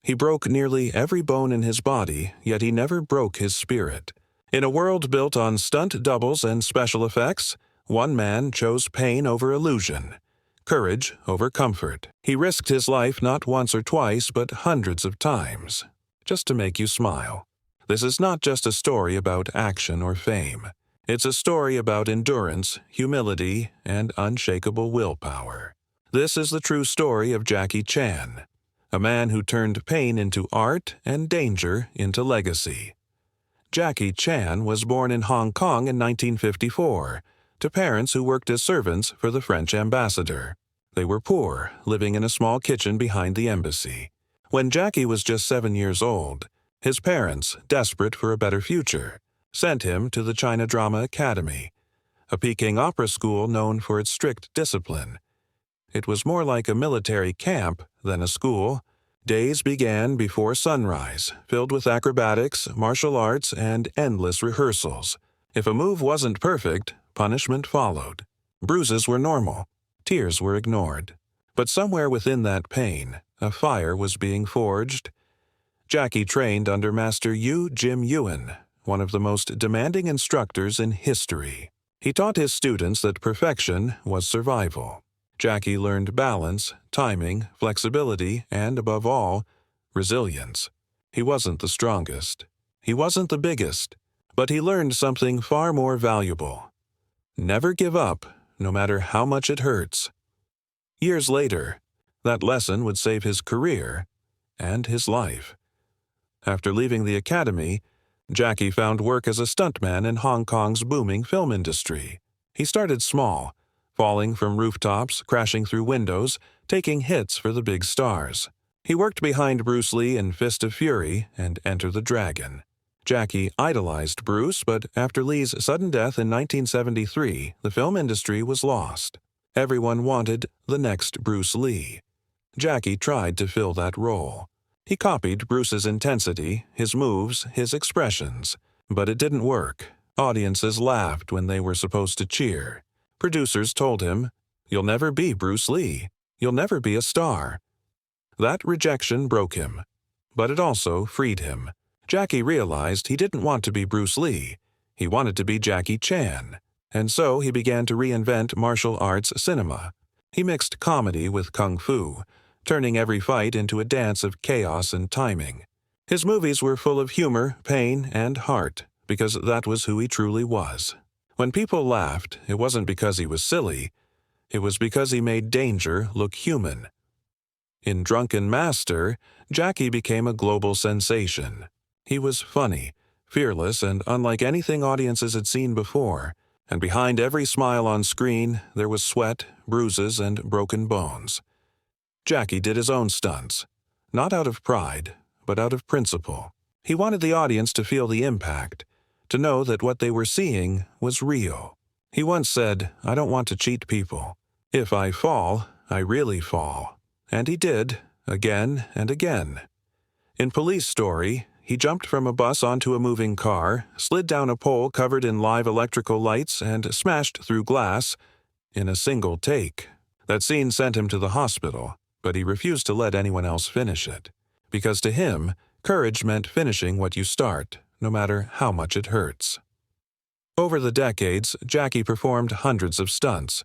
He broke nearly every bone in his body, yet he never broke his spirit. In a world built on stunt doubles and special effects, one man chose pain over illusion, courage over comfort. He risked his life not once or twice, but hundreds of times, just to make you smile. This is not just a story about action or fame. It's a story about endurance, humility, and unshakable willpower. This is the true story of Jackie Chan, a man who turned pain into art and danger into legacy. Jackie Chan was born in Hong Kong in 1954 to parents who worked as servants for the French ambassador. They were poor, living in a small kitchen behind the embassy. When Jackie was just 7 years old, his parents, desperate for a better future, sent him to the China Drama Academy, a Peking opera school known for its strict discipline. It was more like a military camp than a school. Days began before sunrise, filled with acrobatics, martial arts, and endless rehearsals. If a move wasn't perfect, punishment followed. Bruises were normal. Tears were ignored. But somewhere within that pain, a fire was being forged. Jackie trained under Master Yu Jim Yuen, one of the most demanding instructors in history. He taught his students that perfection was survival. Jackie learned balance, timing, flexibility, and, above all, resilience. He wasn't the strongest. He wasn't the biggest. But he learned something far more valuable. Never give up, no matter how much it hurts. Years later, that lesson would save his career and his life. After leaving the academy, Jackie found work as a stuntman in Hong Kong's booming film industry. He started small, falling from rooftops, crashing through windows, taking hits for the big stars. He worked behind Bruce Lee in Fist of Fury and Enter the Dragon. Jackie idolized Bruce, but after Lee's sudden death in 1973, the film industry was lost. Everyone wanted the next Bruce Lee. Jackie tried to fill that role. He copied Bruce's intensity, his moves, his expressions. But it didn't work. Audiences laughed when they were supposed to cheer. Producers told him, "You'll never be Bruce Lee. You'll never be a star." That rejection broke him, but it also freed him. Jackie realized he didn't want to be Bruce Lee. He wanted to be Jackie Chan. And so he began to reinvent martial arts cinema. He mixed comedy with kung fu, turning every fight into a dance of chaos and timing. His movies were full of humor, pain, and heart, because that was who he truly was. When people laughed, it wasn't because he was silly. It was because he made danger look human. In Drunken Master, Jackie became a global sensation. He was funny, fearless, and unlike anything audiences had seen before. And behind every smile on screen, there was sweat, bruises, and broken bones. Jackie did his own stunts, not out of pride, but out of principle. He wanted the audience to feel the impact, to know that what they were seeing was real. He once said, "I don't want to cheat people. If I fall, I really fall." And he did, again and again. In Police Story, he jumped from a bus onto a moving car, slid down a pole covered in live electrical lights, and smashed through glass in a single take. That scene sent him to the hospital, but he refused to let anyone else finish it. Because to him, courage meant finishing what you start, no matter how much it hurts. Over the decades, Jackie performed hundreds of stunts,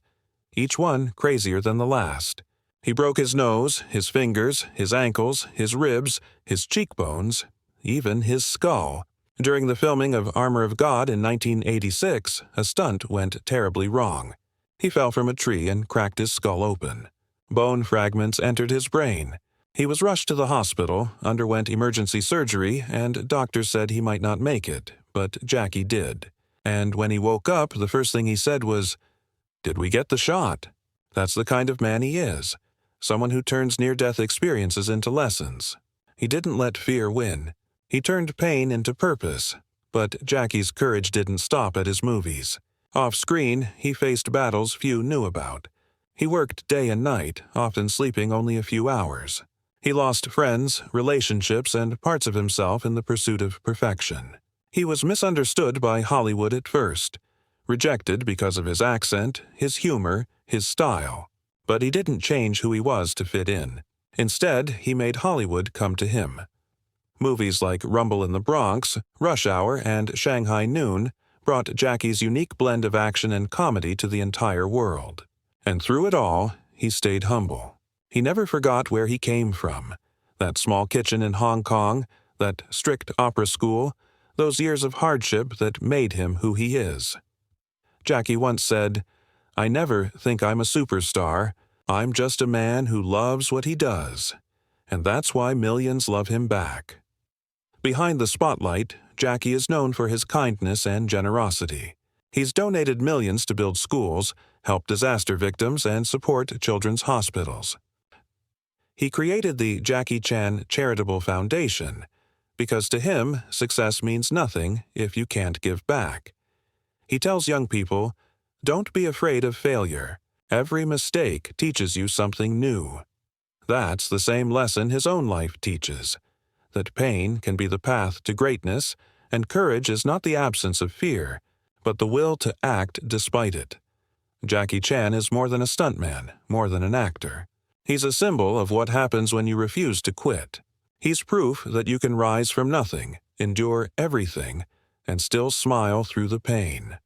each one crazier than the last. He broke his nose, his fingers, his ankles, his ribs, his cheekbones, even his skull. During the filming of Armor of God in 1986, a stunt went terribly wrong. He fell from a tree and cracked his skull open. Bone fragments entered his brain. He was rushed to the hospital, underwent emergency surgery, and doctors said he might not make it, but Jackie did. And when he woke up, the first thing he said was, "Did we get the shot?" That's the kind of man he is, someone who turns near-death experiences into lessons. He didn't let fear win. He turned pain into purpose. But Jackie's courage didn't stop at his movies. Off-screen, he faced battles few knew about. He worked day and night, often sleeping only a few hours. He lost friends, relationships, and parts of himself in the pursuit of perfection. He was misunderstood by Hollywood at first, rejected because of his accent, his humor, his style. But he didn't change who he was to fit in. Instead, he made Hollywood come to him. Movies like Rumble in the Bronx, Rush Hour, and Shanghai Noon brought Jackie's unique blend of action and comedy to the entire world. And through it all, he stayed humble. He never forgot where he came from. That small kitchen in Hong Kong, that strict opera school, those years of hardship that made him who he is. Jackie once said, "I never think I'm a superstar. I'm just a man who loves what he does." And that's why millions love him back. Behind the spotlight, Jackie is known for his kindness and generosity. He's donated millions to build schools, help disaster victims, and support children's hospitals. He created the Jackie Chan Charitable Foundation because to him, success means nothing if you can't give back. He tells young people, "Don't be afraid of failure. Every mistake teaches you something new." That's the same lesson his own life teaches, that pain can be the path to greatness, and courage is not the absence of fear, but the will to act despite it. Jackie Chan is more than a stuntman, more than an actor. He's a symbol of what happens when you refuse to quit. He's proof that you can rise from nothing, endure everything, and still smile through the pain.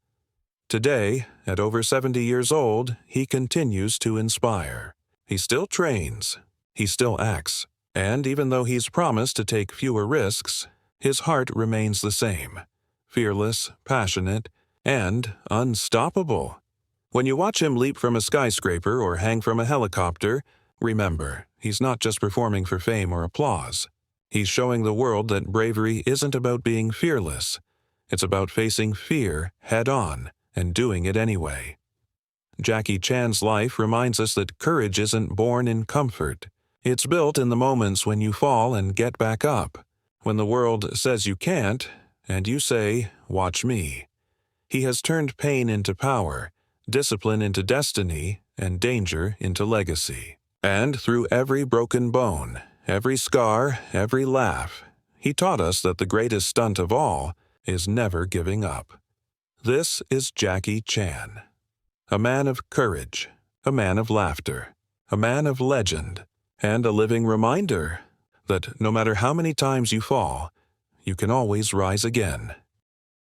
Today, at over 70 years old, he continues to inspire. He still trains, he still acts, and even though he's promised to take fewer risks, his heart remains the same, fearless, passionate, and unstoppable. When you watch him leap from a skyscraper or hang from a helicopter, remember, he's not just performing for fame or applause. He's showing the world that bravery isn't about being fearless. It's about facing fear head-on and doing it anyway. Jackie Chan's life reminds us that courage isn't born in comfort. It's built in the moments when you fall and get back up, when the world says you can't, and you say, "Watch me." He has turned pain into power, discipline into destiny, and danger into legacy. And through every broken bone, every scar, every laugh, he taught us that the greatest stunt of all is never giving up. This is Jackie Chan. A man of courage, a man of laughter, a man of legend, and a living reminder that no matter how many times you fall, you can always rise again.